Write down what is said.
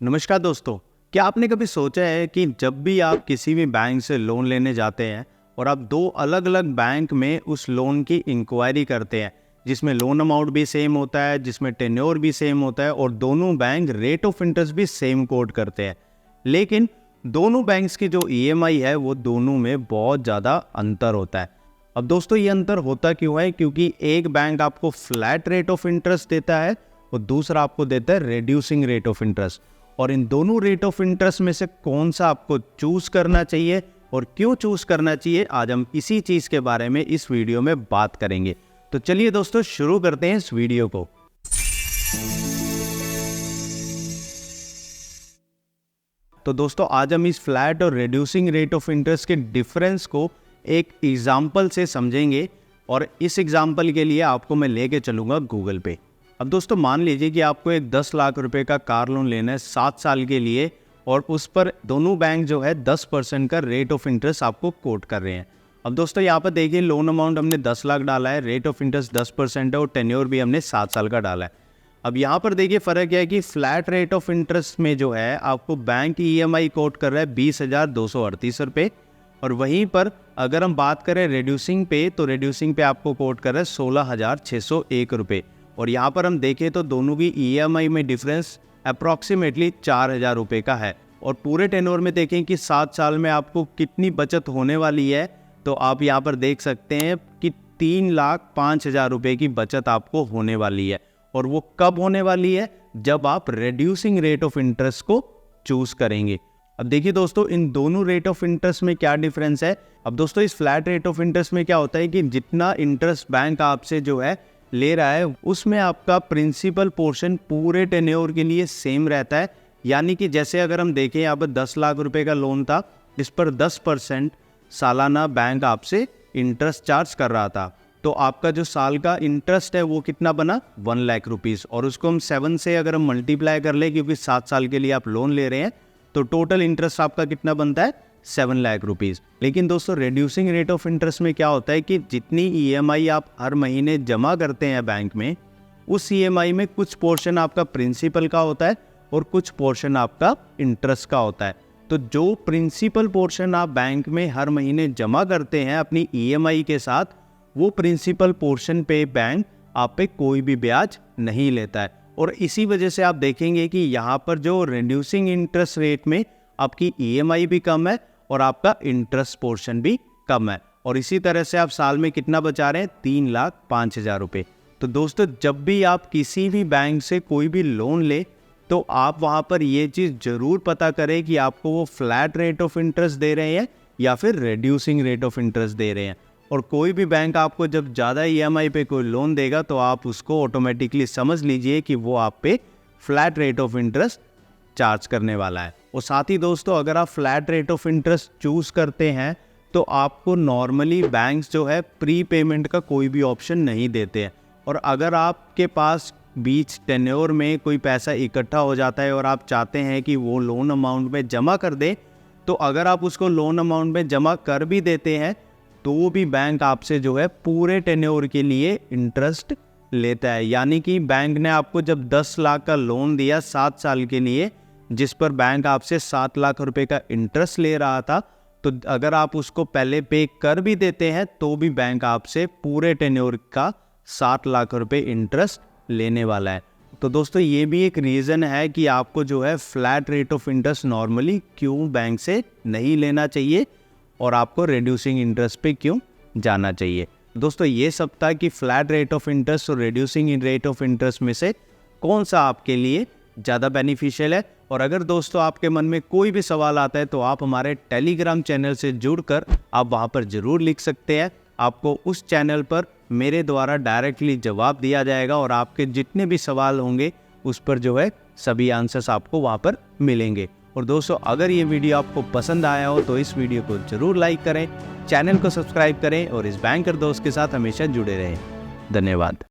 नमस्कार दोस्तों। क्या आपने कभी सोचा है कि जब भी आप किसी भी बैंक से लोन लेने जाते हैं और आप दो अलग अलग बैंक में उस लोन की इंक्वायरी करते हैं, जिसमें लोन अमाउंट भी सेम होता है, जिसमें टेन्योर भी सेम होता है और दोनों बैंक रेट ऑफ इंटरेस्ट भी सेम कोट करते हैं, लेकिन दोनों बैंक्स की जो ईएमआई है वो दोनों में बहुत ज़्यादा अंतर होता है। अब दोस्तों ये अंतर होता क्यों है? क्योंकि एक बैंक आपको फ्लैट रेट ऑफ इंटरेस्ट देता है और दूसरा आपको देता है रिड्यूसिंग रेट ऑफ इंटरेस्ट। और इन दोनों रेट ऑफ इंटरेस्ट में से कौन सा आपको चूज करना चाहिए और क्यों चूज करना चाहिए, आज हम इसी चीज के बारे में इस वीडियो में बात करेंगे। तो चलिए दोस्तों शुरू करते हैं इस वीडियो को। तो दोस्तों आज हम इस फ्लैट और रिड्यूसिंग रेट ऑफ इंटरेस्ट के डिफरेंस को एक एग्जाम्पल से समझेंगे और इस एग्जाम्पल के लिए आपको मैं लेके चलूंगा गूगल पे। अब दोस्तों मान लीजिए कि आपको एक 10 लाख रुपए का कार लोन लेना है 7 साल के लिए और उस पर दोनों बैंक जो है 10% का रेट ऑफ इंटरेस्ट आपको कोट कर रहे हैं। अब दोस्तों यहाँ पर देखिए लोन अमाउंट हमने 10 लाख डाला है, रेट ऑफ इंटरेस्ट 10% है और टेन्योर भी हमने 7 साल का डाला है। अब यहाँ पर देखिए फ़र्क क्या है कि फ्लैट रेट ऑफ इंटरेस्ट में जो है आपको बैंक ईएमआई कोट कर रहा है 20,238 रुपये और वहीं पर अगर हम बात करें रिड्यूसिंग पे तो रिड्यूसिंग पे आपको कोट कर रहा है 16,601 रुपये। और यहाँ पर हम देखें तो दोनों की ईएमआई में डिफरेंस अप्रॉक्सीमेटली 4,000 रुपये का है। और पूरे टेन्योर में देखें कि 7 साल में आपको कितनी बचत होने वाली है, तो आप यहाँ पर देख सकते हैं कि 3,05,000 रुपये की बचत आपको होने वाली है। और वो कब होने वाली है? जब आप रिड्यूसिंग रेट ऑफ इंटरेस्ट को चूज करेंगे। अब देखिए दोस्तों इन दोनों रेट ऑफ इंटरेस्ट में क्या डिफरेंस है। अब दोस्तों इस फ्लैट रेट ऑफ इंटरेस्ट में क्या होता है कि जितना इंटरेस्ट बैंक आपसे जो है ले रहा है उसमें आपका प्रिंसिपल पोर्शन पूरे टेन्योर के लिए सेम रहता है। यानी कि जैसे अगर हम देखें यहाँ पर 10 लाख रुपए का लोन था, इस पर 10% सालाना बैंक आपसे इंटरेस्ट चार्ज कर रहा था, तो आपका जो साल का इंटरेस्ट है वो कितना बना 1 लाख रुपीज़। और उसको हम 7 से अगर हम मल्टीप्लाई कर ले, क्योंकि 7 साल के लिए आप लोन ले रहे हैं, तो टोटल इंटरेस्ट आपका कितना बनता है 7 लाख रुपीज़। लेकिन दोस्तों रिड्यूसिंग रेट ऑफ इंटरेस्ट में क्या होता है कि जितनी ईएमआई आप हर महीने जमा करते हैं बैंक में, उस ईएमआई में कुछ पोर्शन आपका प्रिंसिपल का होता है और कुछ पोर्शन आपका इंटरेस्ट का होता है। तो जो प्रिंसिपल पोर्शन आप बैंक में हर महीने जमा करते हैं अपनी ईएमआई के साथ, वो प्रिंसिपल पोर्शन पे बैंक आप पे कोई भी ब्याज नहीं लेता है। और इसी वजह से आप देखेंगे कि यहाँ पर जो रिड्यूसिंग इंटरेस्ट रेट में आपकी ईएमआई भी कम है और आपका इंटरेस्ट पोर्शन भी कम है। और इसी तरह से आप साल में कितना बचा रहे हैं 3,05,000 रुपये। तो दोस्तों जब भी आप किसी भी बैंक से कोई भी लोन ले तो आप वहाँ पर ये चीज़ ज़रूर पता करें कि आपको वो फ्लैट रेट ऑफ इंटरेस्ट दे रहे हैं या फिर रिड्यूसिंग रेट ऑफ इंटरेस्ट दे रहे हैं। और कोई भी बैंक आपको जब ज़्यादा ईएमआई पे कोई लोन देगा तो आप उसको ऑटोमेटिकली समझ लीजिए कि वो आप पे flat rate of interest charge करने वाला है। और साथ ही दोस्तों अगर आप flat rate of interest choose करते हैं तो आपको नॉर्मली बैंक्स जो है प्री पेमेंट का कोई भी ऑप्शन नहीं देते हैं। और अगर आपके पास बीच टेन्योर में कोई पैसा इकट्ठा हो जाता है और आप चाहते हैं कि वो लोन अमाउंट में जमा कर दें, तो अगर आप उसको लोन अमाउंट में जमा कर भी देते हैं तो भी बैंक आपसे जो है पूरे टेन्योर के लिए इंटरेस्ट लेता है। यानी कि बैंक ने आपको जब 10 लाख का लोन दिया 7 साल के लिए, जिस पर बैंक आपसे 7 लाख रुपए का इंटरेस्ट ले रहा था, तो अगर आप उसको पहले पे कर भी देते हैं तो भी बैंक आपसे पूरे टेन्योर का 7 लाख रुपए इंटरेस्ट लेने वाला है। तो दोस्तों ये भी एक रीज़न है कि आपको जो है flat rate of interest normally क्यों बैंक से नहीं लेना चाहिए और आपको रिड्यूसिंग इंटरेस्ट पे क्यों जाना चाहिए। दोस्तों ये सब था कि फ्लैट रेट ऑफ इंटरेस्ट और रिड्यूसिंग रेट ऑफ इंटरेस्ट में से कौन सा आपके लिए ज़्यादा बेनिफिशियल है। और अगर दोस्तों आपके मन में कोई भी सवाल आता है तो आप हमारे टेलीग्राम चैनल से जुड़कर आप वहाँ पर ज़रूर लिख सकते हैं। आपको उस चैनल पर मेरे द्वारा डायरेक्टली जवाब दिया जाएगा और आपके जितने भी सवाल होंगे उस पर जो है सभी आंसर्स आपको वहाँ पर मिलेंगे। और दोस्तों अगर ये वीडियो आपको पसंद आया हो तो इस वीडियो को ज़रूर लाइक करें, चैनल को सब्सक्राइब करें और इस बैंकर दोस्त के साथ हमेशा जुड़े रहें। धन्यवाद।